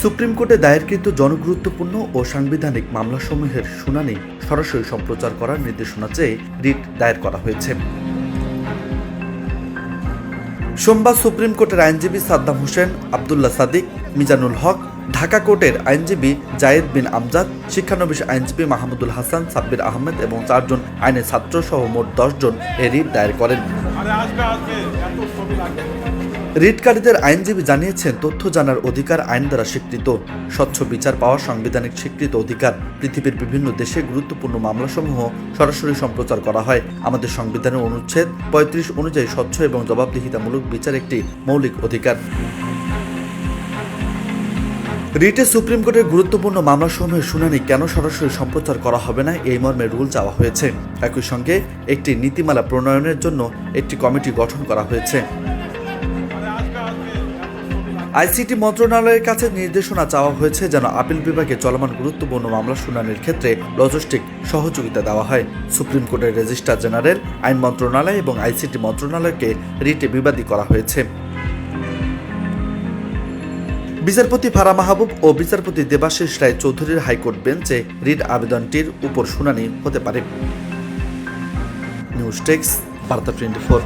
Supreme কোর্টে দায়েরকৃত জনগুরুত্বপূর্ণ ও সাংবিধানিক মামলাসমূহের শুনানি সরাসরি সম্প্রচার করার নির্দেশনা চেয়ে রিট দায়ের করা হয়েছে। সোমবার সুপ্রিম কোর্টের আইনজীবী সাদ্দাম হোসেন, আবদুল্লাহ সাদিক, মিজানুল হক, ঢাকা কোর্টের আইনজীবী জায়েদ বিন আমজাদ, শিক্ষানবিশ আইনজীবী মাহমুদুল হাসান, সাব্বির আহমেদ এবং 4 জন আইনের ছাত্র সহ মোট 10 জন এ রিট দায়ের করেন। রিটকারীদের আইনজীবী জানিয়েছেন, তথ্য জানার অধিকার আইন দ্বারা স্বীকৃত, স্বচ্ছ বিচার পাওয়ার সাংবিধানিক স্বীকৃত অধিকার। পৃথিবীর বিভিন্ন দেশে গুরুত্বপূর্ণ মামলাসমূহ সরাসরি সম্প্রচার করা হয়। আমাদের সংবিধানের অনুচ্ছেদ 35 অনুযায়ী স্বচ্ছ এবং জবাবদিহিতামূলক বিচার একটি মৌলিক অধিকার। রিটে সুপ্রিম কোর্টের গুরুত্বপূর্ণ মামলাসমূহের শুনানি কেন সরাসরি সম্প্রচার করা হবে না, এই মর্মে রুল চাওয়া হয়েছে। একই সঙ্গে একটি নীতিমালা প্রণয়নের জন্য একটি কমিটি গঠন করা হয়েছে। আইসিটি মন্ত্রণালয়ের কাছে নির্দেশনা চাওয়া হয়েছে যেন আপিল বিভাগে চলমান গুরুত্বপূর্ণ মামলা শুনানির ক্ষেত্রে লজিস্টিক সহযোগিতা দেওয়া হয়। সুপ্রিম কোর্টের রেজিস্ট্রার জেনারেল, আইন মন্ত্রণালয় এবং আইসিটি মন্ত্রণালয়কে রিটে বিবাদী করা হয়েছে। বিচারপতি ফারা মাহবুব ও বিচারপতি দেবাশিস রায় চৌধুরীর হাইকোর্ট বেঞ্চে রিট আবেদনটির উপর শুনানি হতে পারে। নিউজ ডেস্ক, বার্তা 24।